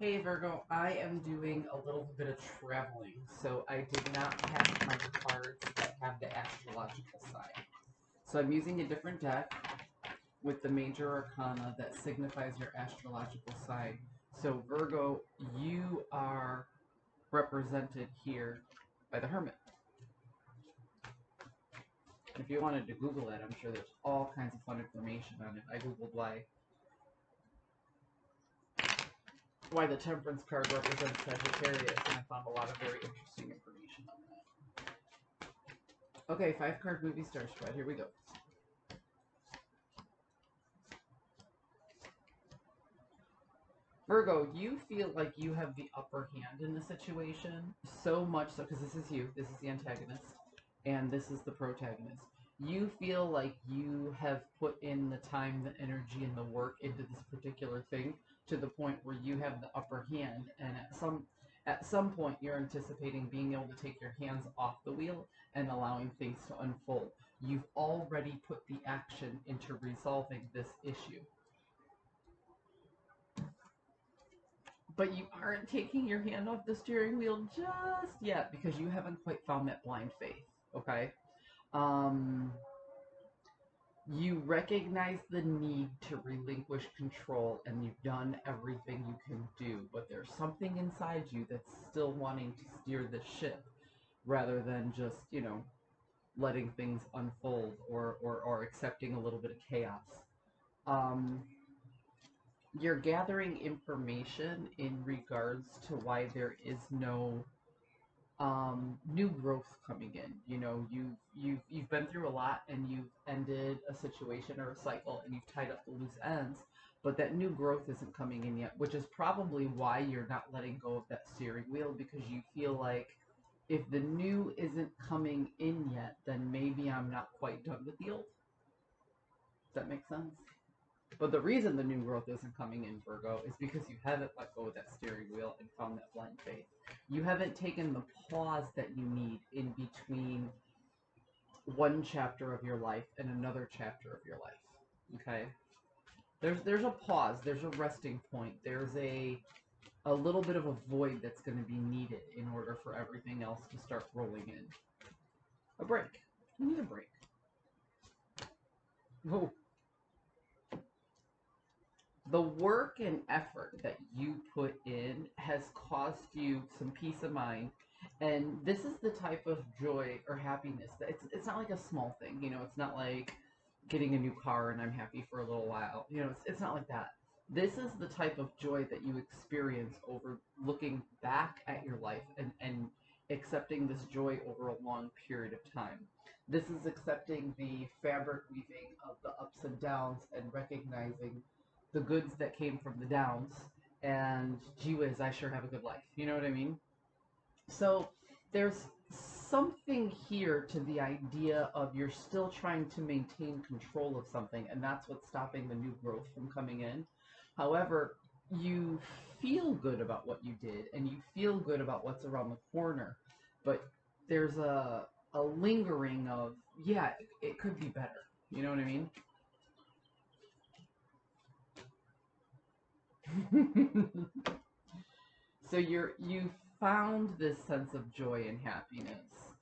Hey Virgo, I am doing a little bit of traveling, so I did not have my cards that have the astrological side. So I'm using a different deck with the major arcana that signifies your astrological side. So Virgo, you are represented here by the Hermit. If you wanted to Google it, I'm sure there's all kinds of fun information on it. I Googled why the Temperance card represents Sagittarius, and I found a lot of very interesting information on that. Okay, 5-card movie star spread. Here we go. Virgo, you feel like you have the upper hand in the situation, so much so, because this is you, this is the antagonist, and this is the protagonist. You feel like you have put in the time, the energy, and the work into this particular thing to the point where you have the upper hand, and at some point you're anticipating being able to take your hands off the wheel and allowing things to unfold. You've already put the action into resolving this issue. But you aren't taking your hand off the steering wheel just yet because you haven't quite found that blind faith, okay? Um, you recognize the need to relinquish control and you've done everything you can do, but there's something inside you that's still wanting to steer the ship rather than just, letting things unfold or accepting a little bit of chaos. Um, you're gathering information in regards to why there is no new growth coming in. You've been through a lot and you've ended a situation or a cycle and you've tied up the loose ends, but that new growth isn't coming in yet, which is probably why you're not letting go of that steering wheel, because you feel like if the new isn't coming in yet, then maybe I'm not quite done with the old. Does that make sense? But the reason the new growth isn't coming in, Virgo, is because you haven't let go of that steering wheel and found that blind faith. You haven't taken the pause that you need in between one chapter of your life and another chapter of your life. Okay? There's a pause, there's a resting point, there's a little bit of a void that's going to be needed in order for everything else to start rolling in. A break. You need a break. Oh, the work and effort that you put in has caused you some peace of mind, and this is the type of joy or happiness that it's not like a small thing. It's not like getting a new car and I'm happy for a little while. It's not like that. This is the type of joy that you experience over looking back at your life and accepting this joy over a long period of time. This is accepting the fabric weaving of the ups and downs and recognizing the goods that came from the downs, and gee whiz, I sure have a good life. You know what I mean? So there's something here to the idea of you're still trying to maintain control of something, and that's what's stopping the new growth from coming in. However, you feel good about what you did, and you feel good about what's around the corner, but there's a lingering of, yeah, it could be better. You know what I mean? So you found this sense of joy and happiness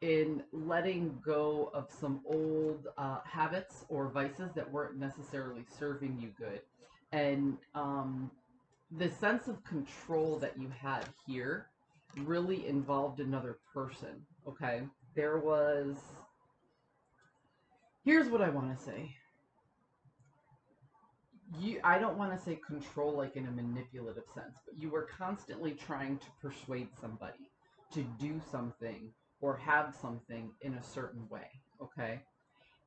in letting go of some old habits or vices that weren't necessarily serving you good, and the sense of control that you had here really involved another person. Okay, there was. Here's what I want to say. I don't want to say control like in a manipulative sense, but you were constantly trying to persuade somebody to do something or have something in a certain way, okay?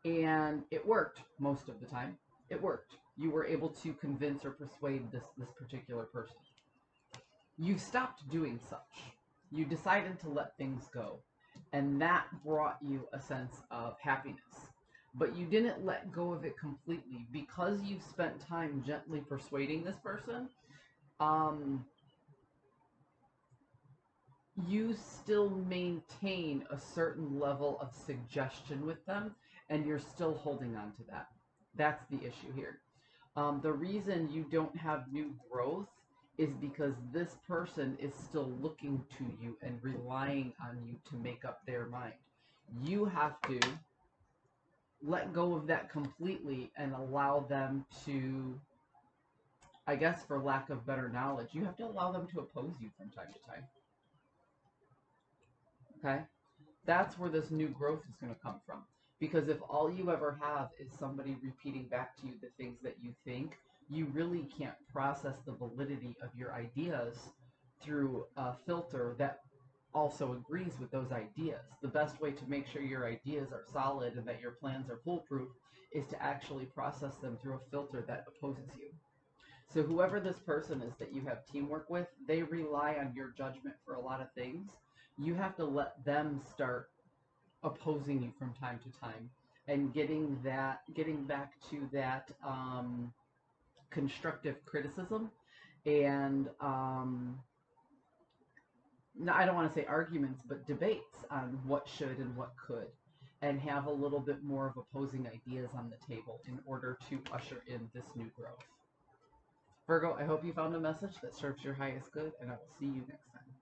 And it worked most of the time. It worked. You were able to convince or persuade this particular person. You stopped doing such. You decided to let things go, and that brought you a sense of happiness. But you didn't let go of it completely because you spent time gently persuading this person. Um, you still maintain a certain level of suggestion with them, and you're still holding on to that. That's the issue here. The reason you don't have new growth is because this person is still looking to you and relying on you to make up their mind. You have to let go of that completely and allow them to, I guess for lack of better knowledge, you have to allow them to oppose you from time to time. Okay? That's where this new growth is going to come from. Because if all you ever have is somebody repeating back to you the things that you think, you really can't process the validity of your ideas through a filter that also agrees with those ideas. The best way to make sure your ideas are solid and that your plans are foolproof is to actually process them through a filter that opposes you. So whoever this person is that you have teamwork with, they rely on your judgment for a lot of things. You have to let them start opposing you from time to time and getting back to that constructive criticism and no, I don't want to say arguments, but debates on what should and what could, and have a little bit more of opposing ideas on the table in order to usher in this new growth. Virgo, I hope you found a message that serves your highest good, and I will see you next time.